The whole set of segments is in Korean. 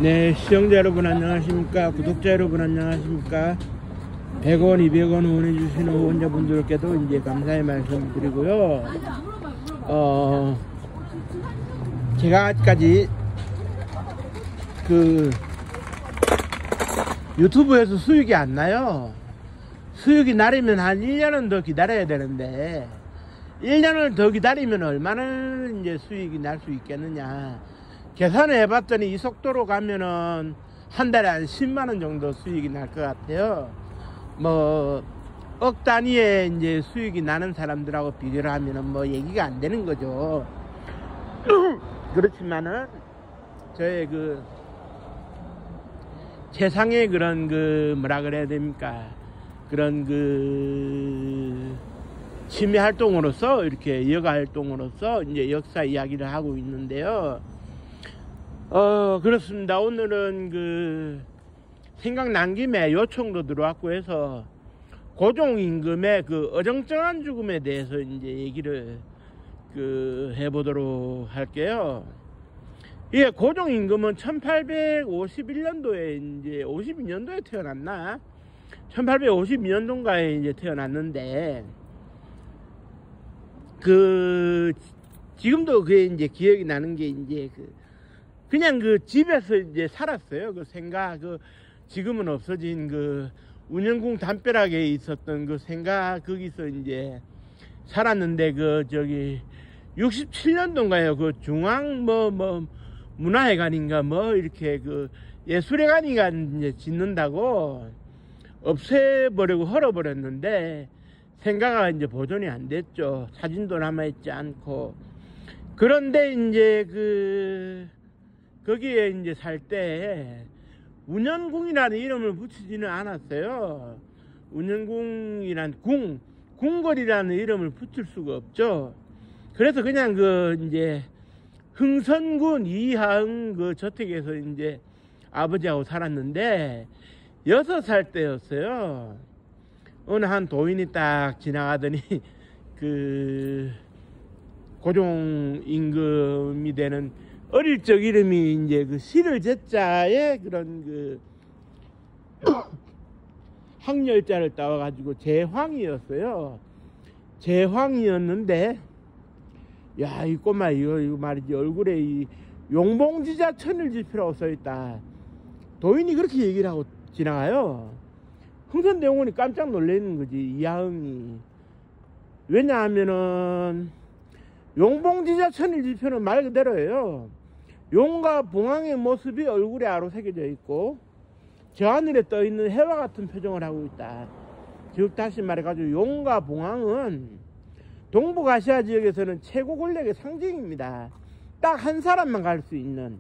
네, 시청자 여러분 안녕하십니까? 구독자 여러분 안녕하십니까? 100원, 200원 후원해주시는 후원자분들께도 이제 감사의 말씀 드리고요. 제가 아직까지 유튜브에서 수익이 안 나요. 수익이 나려면 한 1년은 더 기다려야 되는데 1년을 더 기다리면 얼마나 이제 수익이 날 수 있겠느냐. 계산을 해봤더니 이 속도로 가면은 한 달에 한 10만원 정도 수익이 날 것 같아요. 뭐 억 단위의 이제 수익이 나는 사람들하고 비교를 하면은 뭐 얘기가 안 되는 거죠. 그렇지만은 저의 세상의 그런 뭐라 그래야 됩니까? 그런 취미 활동으로서 이렇게 여가 활동으로서 이제 역사 이야기를 하고 있는데요. 그렇습니다. 오늘은 생각난 김에 요청도 들어왔고 해서 고종임금의 어정쩡한 죽음에 대해서 이제 얘기를 해보도록 할게요. 예, 고종임금은 1851년도에 이제 52년도에 태어났나? 1852년도인가에 이제 태어났는데 지금도 그게 이제 기억이 나는 게 이제 그냥 집에서 이제 살았어요. 지금은 없어진 운영궁 담벼락에 있었던 생가 거기서 이제 살았는데 67년도인가요? 중앙 문화회관인가 이렇게 예술회관인가 이제 짓는다고 없애버리고 헐어버렸는데 생가가 이제 보존이 안 됐죠. 사진도 남아있지 않고. 그런데 이제 거기에 이제 살 때 운현궁이라는 이름을 붙이지는 않았어요. 운현궁이란 궁궐이라는 이름을 붙일 수가 없죠. 그래서 그냥 이제 흥선군 이하흥 저택에서 이제 아버지하고 살았는데 6살 때였어요. 어느 한 도인이 딱 지나가더니 고종 임금이 되는 어릴 적 이름이 이제 실을 제자에 그런 학렬자를 따와가지고 제황이었어요. 제황이었는데, 야, 이 꼬마, 이거 말이지, 얼굴에 이 용봉지자 천일지표라고 써있다. 도인이 그렇게 얘기를 하고 지나가요. 흥선대원군이 깜짝 놀라는 거지, 이하흥이. 왜냐하면은, 용봉지자 천일지표는 말 그대로예요. 용과 봉황의 모습이 얼굴에 아로 새겨져 있고 저 하늘에 떠 있는 해와 같은 표정을 하고 있다. 즉 다시 말해가지고 용과 봉황은 동북아시아 지역에서는 최고 권력의 상징입니다. 딱 한 사람만 갈 수 있는.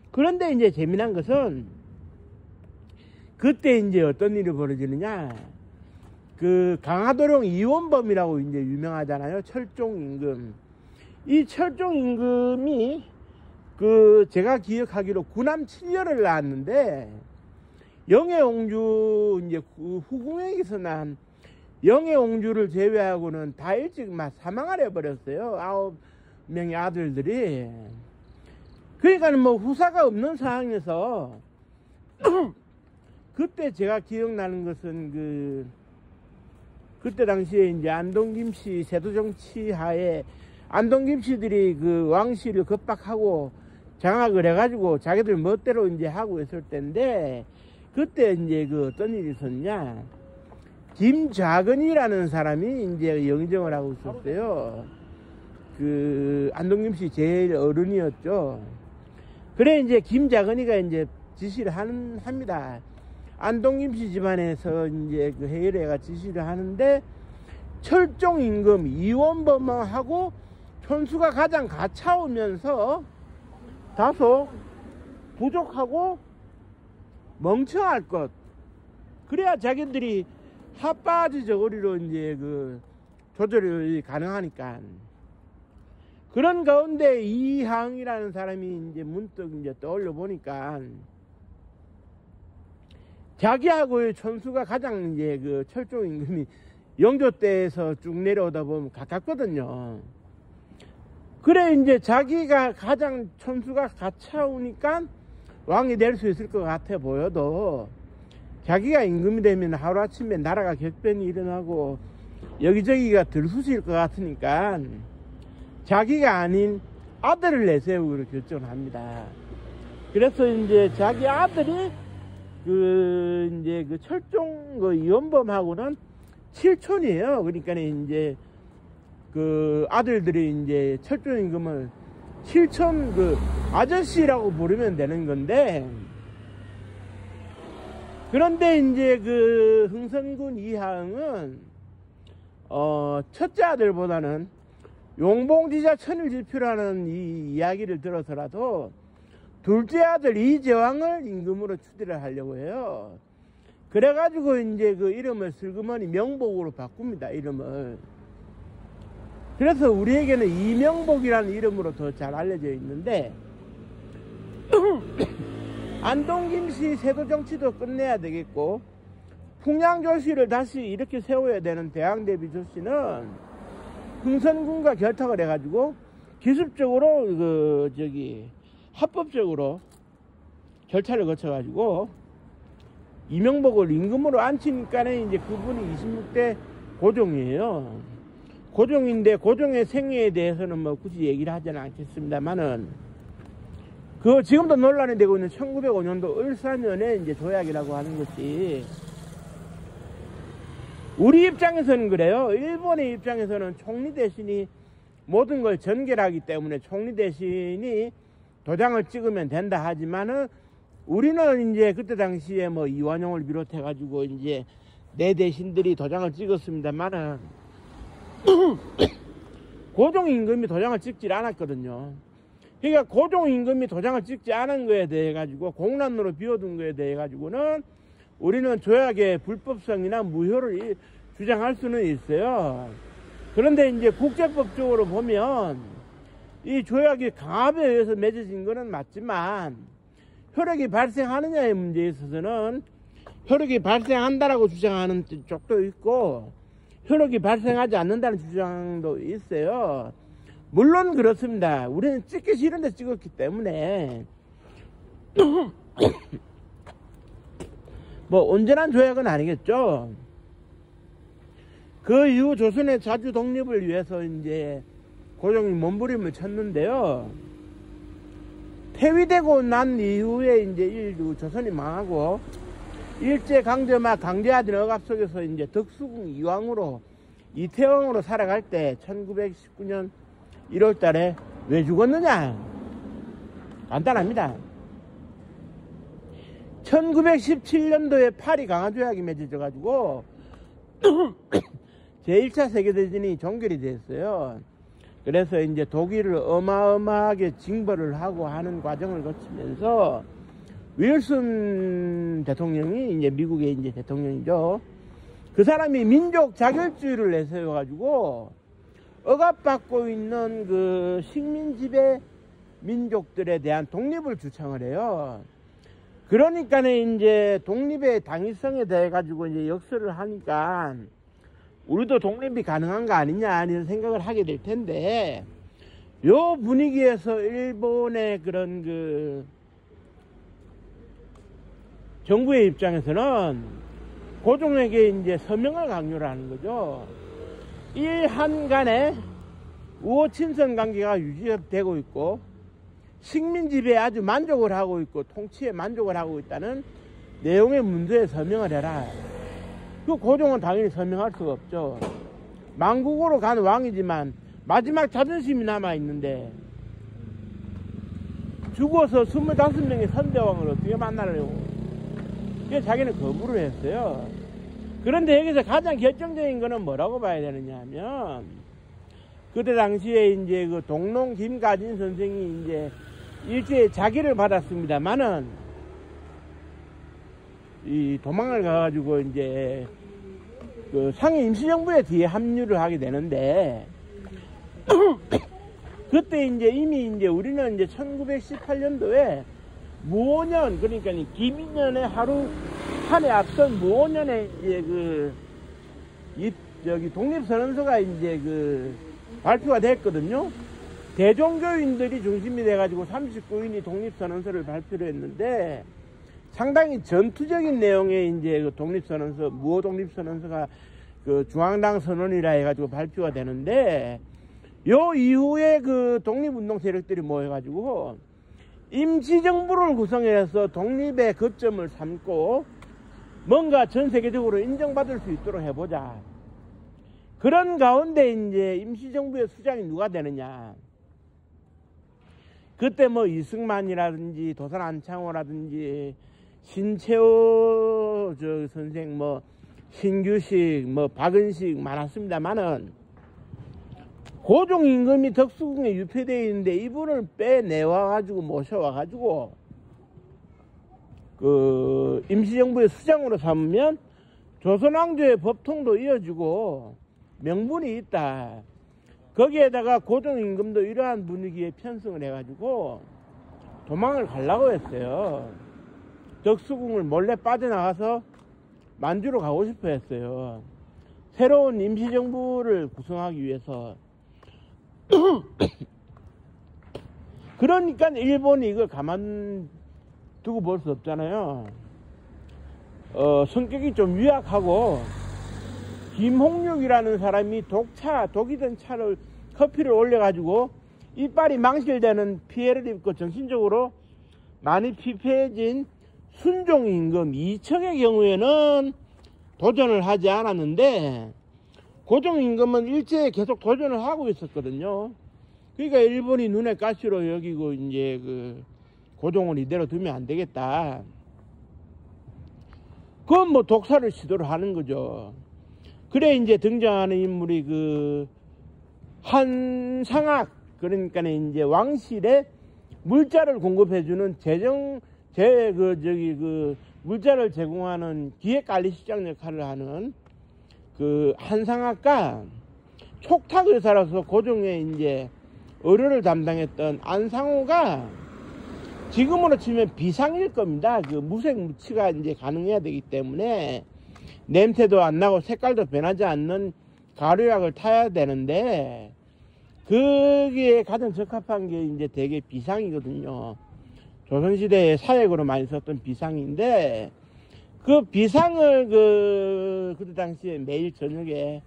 그런데 이제 재미난 것은 그때 이제 어떤 일이 벌어지느냐. 강화도령 이원범이라고 이제 유명하잖아요. 철종임금. 이 철종임금이 제가 기억하기로 구남 7년을 낳았는데 영예옹주 이제 후궁에게서 난 영예옹주를 제외하고는 다 일찍 사망을 해버렸어요. 9명의 아들들이. 그러니까 뭐 후사가 없는 상황에서 그때 제가 기억나는 것은 그때 당시에 이제 안동김씨 세도정치 하에 안동김씨들이 왕실을 겁박하고 장악을 해가지고 자기들 멋대로 이제 하고 있을 때인데 그때 이제 어떤 일이 있었냐. 김좌근이라는 사람이 이제 영정을 하고 있었어요. 안동김씨 제일 어른이었죠. 그래 이제 김좌근이가 이제 지시를 합니다. 안동김씨 집안에서 이제 해열애가 지시를 하는데 철종임금 이원범하고 촌수가 가장 가차오면서 다소 부족하고 멍청할 것. 그래야 자기들이 핫바지 저고리로 이제 조절이 가능하니까. 그런 가운데 이하흥이라는 사람이 이제 문득 이제 떠올려 보니까 자기하고의 촌수가 가장 이제 철종임금이 영조 때에서 쭉 내려오다 보면 가깝거든요. 그래 이제 자기가 가장 촌수가 가차오니까 왕이 될 수 있을 것 같아 보여도 자기가 임금이 되면 하루아침에 나라가 격변이 일어나고 여기저기가 들쑤실 것 같으니까 자기가 아닌 아들을 내세우기로 결정을 합니다. 그래서 이제 자기 아들이 이제 철종 이원범하고는 칠촌이에요. 그러니까 이제 아들들이 이제 철종 임금을 칠촌 아저씨라고 부르면 되는 건데, 그런데 이제 흥선군 이하응은 첫째 아들보다는 용봉지자 천일지표라는 이 이야기를 들어서라도 둘째 아들 이제왕을 임금으로 추대를 하려고 해요. 그래가지고 이제 이름을 슬그머니 명복으로 바꿉니다. 이름을. 그래서 우리에게는 이명복이라는 이름으로 더 잘 알려져 있는데 안동김씨 세도정치도 끝내야 되겠고 풍양조씨를 다시 이렇게 세워야 되는 대왕대비 조씨는 흥선군과 결탁을 해가지고 기습적으로 합법적으로 절차를 거쳐가지고 이명복을 임금으로 앉히니까 이제 그분이 26대 고종이에요. 고종인데 고종의 생애에 대해서는 뭐 굳이 얘기를 하지는 않겠습니다만은 지금도 논란이 되고 있는 1905년도 을사년에 이제 조약이라고 하는 것이 우리 입장에서는 그래요. 일본의 입장에서는 총리 대신이 모든 걸 전결하기 때문에 총리 대신이 도장을 찍으면 된다 하지만은 우리는 이제 그때 당시에 뭐 이완용을 비롯해 가지고 이제 내 대신들이 도장을 찍었습니다만은 고종 임금이 도장을 찍질 않았거든요. 그러니까 고종 임금이 도장을 찍지 않은 거에 대해 가지고 공란으로 비워둔 거에 대해 가지고는 우리는 조약의 불법성이나 무효를 주장할 수는 있어요. 그런데 이제 국제법적으로 보면 이 조약이 강압에 의해서 맺어진 거는 맞지만 효력이 발생하느냐의 문제에 있어서는 효력이 발생한다라고 주장하는 쪽도 있고 효력이 발생하지 않는다는 주장도 있어요. 물론 그렇습니다. 우리는 찍기 싫은데 찍었기 때문에 뭐 온전한 조약은 아니겠죠. 그 이후 조선의 자주 독립을 위해서 이제 고종이 몸부림을 쳤는데요. 폐위되고 난 이후에 이제 조선이 망하고 일제 강점하 강제하던 억압 속에서 이제 덕수궁 이왕으로 이태왕으로 살아갈 때 1919년 1월 달에 왜 죽었느냐? 간단합니다. 1917년도에 파리 강화조약이 맺어져 가지고 제1차 세계대전이 종결이 됐어요. 그래서 이제 독일을 어마어마하게 징벌을 하고 하는 과정을 거치면서 윌슨 대통령이 이제 미국의 이제 대통령이죠. 그 사람이 민족 자결주의를 내세워 가지고 억압받고 있는 식민 지배 민족들에 대한 독립을 주창을 해요. 그러니까 이제 독립의 당위성에 대해 가지고 이제 역설을 하니까 우리도 독립이 가능한 거 아니냐 이런 생각을 하게 될 텐데, 요 분위기에서 일본의 그런 정부의 입장에서는 고종에게 이제 서명을 강요를 하는 거죠. 일한 간에 우호 친선 관계가 유지되고 있고 식민 지배에 아주 만족을 하고 있고 통치에 만족을 하고 있다는 내용의 문서에 서명을 해라. 그 고종은 당연히 서명할 수가 없죠. 만국으로 간 왕이지만 마지막 자존심이 남아있는데 죽어서 25명의 선대왕을 어떻게 만나려고. 그래서 자기는 거부를 했어요. 그런데 여기서 가장 결정적인 거는 뭐라고 봐야 되느냐 하면, 그때 당시에 이제 동농 김가진 선생이 이제 일제에 자기를 받았습니다만은 이 도망을 가가지고 이제 상해 임시정부에 뒤에 합류를 하게 되는데 그때 이제 이미 이제 우리는 이제 1918년도에 무오년, 그러니까 기민년의 한 해 앞선 무오년에 이제 독립선언서가 이제 발표가 됐거든요. 대종교인들이 중심이 돼가지고 39인이 독립선언서를 발표를 했는데 상당히 전투적인 내용의 이제 그 독립선언서, 무호 독립선언서가 그 중앙당 선언이라 해가지고 발표가 되는데 요 이후에 그 독립운동 세력들이 모여가지고 임시정부를 구성해서 독립의 거점을 삼고 뭔가 전 세계적으로 인정받을 수 있도록 해보자. 그런 가운데 이제 임시정부의 수장이 누가 되느냐. 그때 뭐 이승만이라든지 도산 안창호라든지 신채호 저 선생 뭐 신규식 뭐 박은식 많았습니다만은 고종 임금이 덕수궁에 유폐되어 있는데 이분을 빼내와 가지고 모셔와 가지고 그 임시정부의 수장으로 삼으면 조선왕조의 법통도 이어지고 명분이 있다. 거기에다가 고종 임금도 이러한 분위기에 편승을 해가지고 도망을 가려고 했어요. 덕수궁을 몰래 빠져나가서 만주로 가고 싶어 했어요. 새로운 임시정부를 구성하기 위해서. 그러니까 일본이 이걸 가만두고 볼 수 없잖아요. 성격이 좀 유약하고 김홍육이라는 사람이 독이 든 차를 커피를 올려가지고 이빨이 망실되는 피해를 입고 정신적으로 많이 피폐해진 순종 임금 이청의 경우에는 도전을 하지 않았는데 고종 임금은 일제에 계속 도전을 하고 있었거든요. 그러니까 일본이 눈에 가시로 여기고 이제 그 고종을 이대로 두면 안 되겠다. 그건 뭐 독사를 시도를 하는 거죠. 그래 이제 등장하는 인물이 그 한상학, 그러니까 이제 왕실에 물자를 공급해주는 물자를 제공하는 기획관리실장 역할을 하는 그 한상학과 촉탁 의사로서 고종의 이제 의료를 담당했던 안상호가 지금으로 치면 비상일 겁니다. 그 무색무취가 이제 가능해야 되기 때문에 냄새도 안 나고 색깔도 변하지 않는 가루약을 타야 되는데 거기에 가장 적합한 게 이제 되게 비상이거든요. 조선시대에 사역으로 많이 썼던 비상인데 그 비상을 그때 당시에 매일 저녁에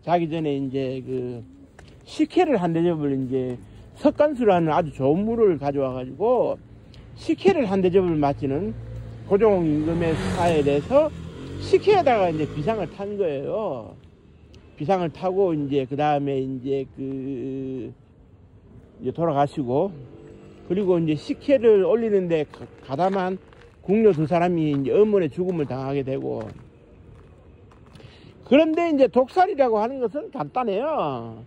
자기 전에 이제 그 식혜를 한 대접을 이제 석간수라는 아주 좋은 물을 가져와 가지고 식혜를 한 대접을 마치는 고종 임금의 사에 대해서 식혜에다가 이제 비상을 탄 거예요. 비상을 타고 이제 그 다음에 이제 이제 돌아가시고 그리고 이제 식혜를 올리는데 가담한 궁녀 두 사람이 이제 어머니의 죽음을 당하게 되고 그런데 이제 독살이라고 하는 것은 간단해요.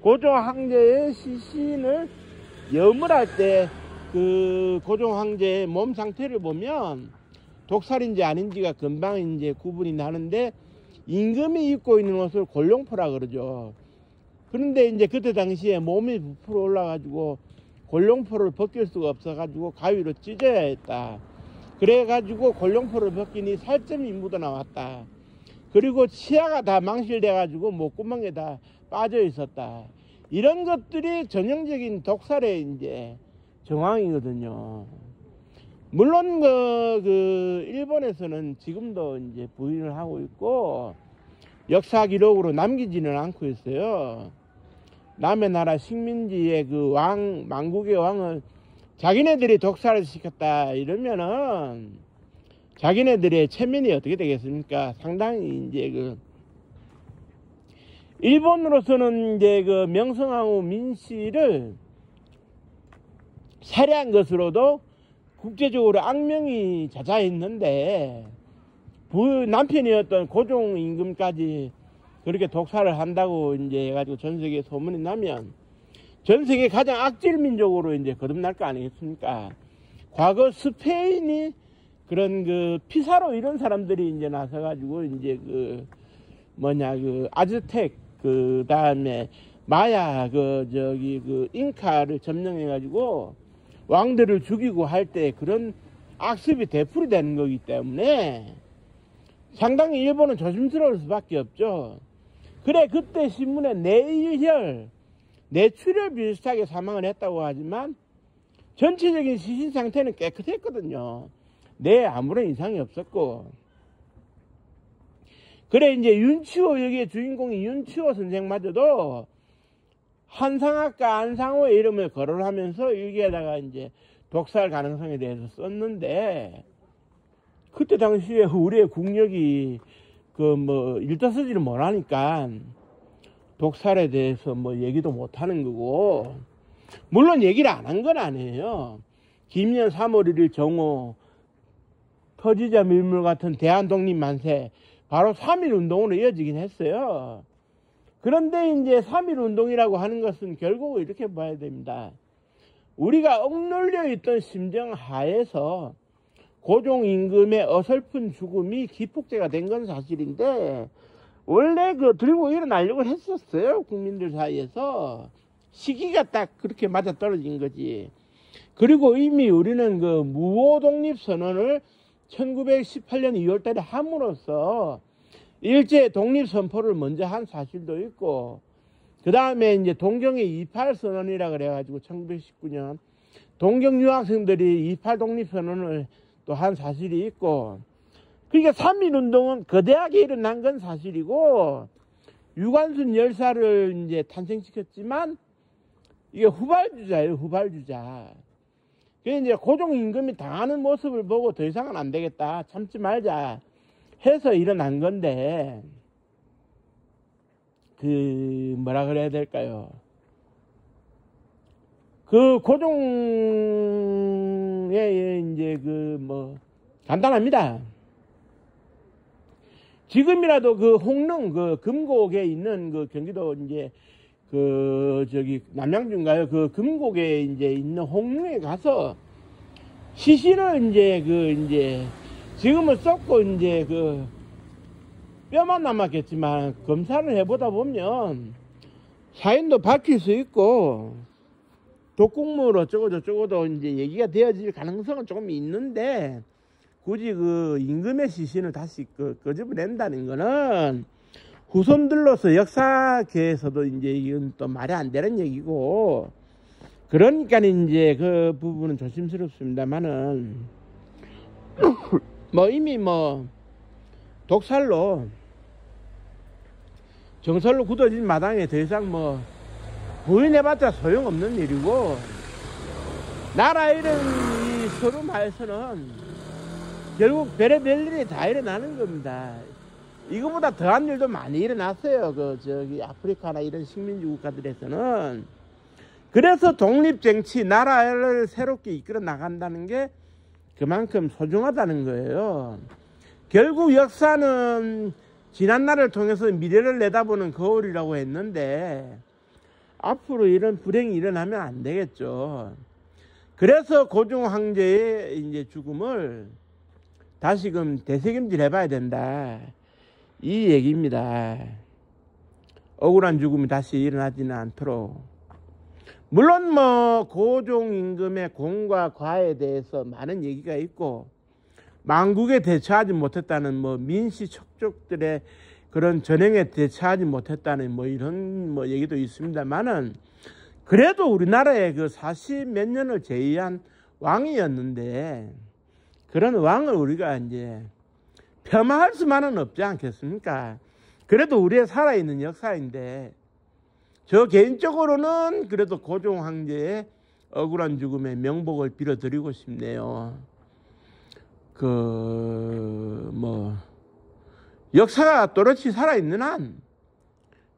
고종 황제의 시신을 염을 할 때 그 고종 황제의 몸 상태를 보면 독살인지 아닌지가 금방 이제 구분이 나는데 임금이 입고 있는 옷을 골룡포라 그러죠. 그런데 이제 그때 당시에 몸이 부풀어 올라가지고 골룡포를 벗길 수가 없어가지고 가위로 찢어야 했다. 그래가지고 골룡포를 벗기니 살점이 묻어 나왔다. 그리고 치아가 다 망실돼가지고 목구멍에 다 빠져 있었다. 이런 것들이 전형적인 독살의 이제 정황이거든요. 물론 일본에서는 지금도 이제 부인을 하고 있고 역사 기록으로 남기지는 않고 있어요. 남의 나라 식민지의 그 망국의 왕을 자기네들이 독살을 시켰다 이러면은 자기네들의 체면이 어떻게 되겠습니까? 상당히 이제 일본으로서는 이제 그 명성황후 민씨를 살해한 것으로도 국제적으로 악명이 자자했는데 남편이었던 고종 임금까지 그렇게 독살을 한다고 이제 해가지고 전 세계에 소문이 나면 전 세계 가장 악질 민족으로 이제 거듭날 거 아니겠습니까? 과거 스페인이 그런 피사로 이런 사람들이 이제 나서가지고 이제 아즈텍 그 다음에 마야 잉카를 점령해가지고 왕들을 죽이고 할 때 그런 악습이 되풀이 되는 거기 때문에 상당히 일본은 조심스러울 수밖에 없죠. 그래 그때 신문에 내일혈 뇌출혈 비슷하게 사망을 했다고 하지만 전체적인 시신 상태는 깨끗했거든요. 뇌에 아무런 이상이 없었고. 그래 이제 윤치호, 여기에 주인공이 윤치호 선생마저도 한상학과 안상호의 이름을 거론하면서 여기에다가 이제 독살 가능성에 대해서 썼는데, 그때 당시에 우리의 국력이 그 뭐 일떠서지를 못하니까 독살에 대해서 뭐 얘기도 못하는 거고, 물론 얘기를 안 한 건 아니에요. 김년 3월 1일 정오, 터지자 밀물 같은 대한독립만세, 바로 3.1 운동으로 이어지긴 했어요. 그런데 이제 3.1 운동이라고 하는 것은 결국 이렇게 봐야 됩니다. 우리가 억눌려 있던 심정 하에서 고종 임금의 어설픈 죽음이 기폭제가 된 건 사실인데, 원래 그 들고 일어나려고 했었어요. 국민들 사이에서. 시기가 딱 그렇게 맞아 떨어진 거지. 그리고 이미 우리는 그 무호 독립선언을 1918년 2월 달에 함으로써 일제 독립선포를 먼저 한 사실도 있고, 그 다음에 이제 동경의 28선언이라 그래가지고 1919년 동경 유학생들이 28 독립선언을 또 한 사실이 있고, 그러니까 3.1 운동은 거대하게 일어난 건 사실이고, 유관순 열사를 이제 탄생시켰지만 이게 후발주자예요, 후발주자. 그래서 이제 고종 임금이 당하는 모습을 보고 더 이상은 안 되겠다, 참지 말자 해서 일어난 건데, 그 뭐라 그래야 될까요? 그 고종의 이제 그 뭐 간단합니다. 지금이라도 그 홍릉 그 금곡에 있는 그 경기도 이제 그 저기 남양주인가요? 그 금곡에 이제 있는 홍릉에 가서 시신을 이제 지금은 썩고 이제 그 뼈만 남았겠지만 검사를 해보다 보면 사인도 밝힐 수 있고 독극물 어쩌고저쩌고도 이제 얘기가 되어질 가능성은 조금 있는데, 굳이 그 임금의 시신을 다시 끄집어낸다는 거는 후손들로서 역사계에서도 이제 이건 또 말이 안 되는 얘기고, 그러니까 이제 그 부분은 조심스럽습니다만은 뭐 이미 뭐 독살로 정설로 굳어진 마당에 더 이상 뭐 부인해봤자 소용없는 일이고, 나라 이런 이 서름하에서는 결국 별의별 일이 다 일어나는 겁니다. 이거보다 더한 일도 많이 일어났어요. 그 저기 아프리카나 이런 식민지 국가들에서는. 그래서 독립정치, 나라를 새롭게 이끌어 나간다는 게 그만큼 소중하다는 거예요. 결국 역사는 지난날을 통해서 미래를 내다보는 거울이라고 했는데, 앞으로 이런 불행이 일어나면 안 되겠죠. 그래서 고종 황제의 이제 죽음을 다시금 되새김질 해봐야 된다, 이 얘기입니다. 억울한 죽음이 다시 일어나지는 않도록. 물론 뭐 고종 임금의 공과 과에 대해서 많은 얘기가 있고, 망국에 대처하지 못했다는 뭐 민씨 척족들의 그런 전행에 대처하지 못했다는 뭐 이런 뭐 얘기도 있습니다만은, 그래도 우리나라의 그 40몇 년을 제위한 왕이었는데, 그런 왕을 우리가 이제 폄하할 수만은 없지 않겠습니까? 그래도 우리의 살아있는 역사인데, 저 개인적으로는 그래도 고종 황제의 억울한 죽음의 명복을 빌어드리고 싶네요. 역사가 또렷이 살아있는 한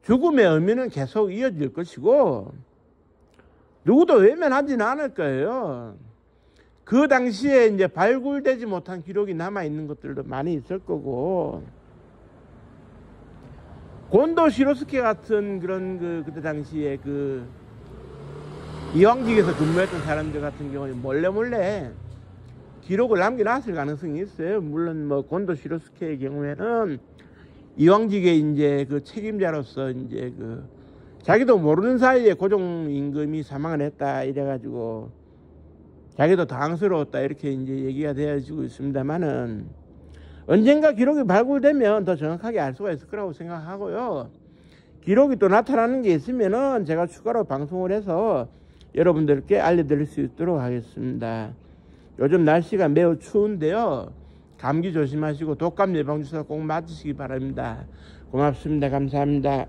죽음의 의미는 계속 이어질 것이고, 누구도 외면하지는 않을 거예요. 그 당시에 이제 발굴되지 못한 기록이 남아있는 것들도 많이 있을 거고, 곤도 시로스케 같은 그런 그때 당시에 그 이황직에서 근무했던 사람들 같은 경우에 몰래 기록을 남겨놨을 가능성이 있어요. 물론 뭐 곤도 시로스케의 경우에는 이황직의 이제 그 책임자로서 이제 그 자기도 모르는 사이에 고종 임금이 사망을 했다 이래가지고 자기도 당황스러웠다 이렇게 이제 얘기가 되어지고 있습니다만은, 언젠가 기록이 발굴되면 더 정확하게 알 수가 있을 거라고 생각하고요. 기록이 또 나타나는 게 있으면은 제가 추가로 방송을 해서 여러분들께 알려드릴 수 있도록 하겠습니다. 요즘 날씨가 매우 추운데요. 감기 조심하시고 독감 예방주사 꼭 맞으시기 바랍니다. 고맙습니다. 감사합니다.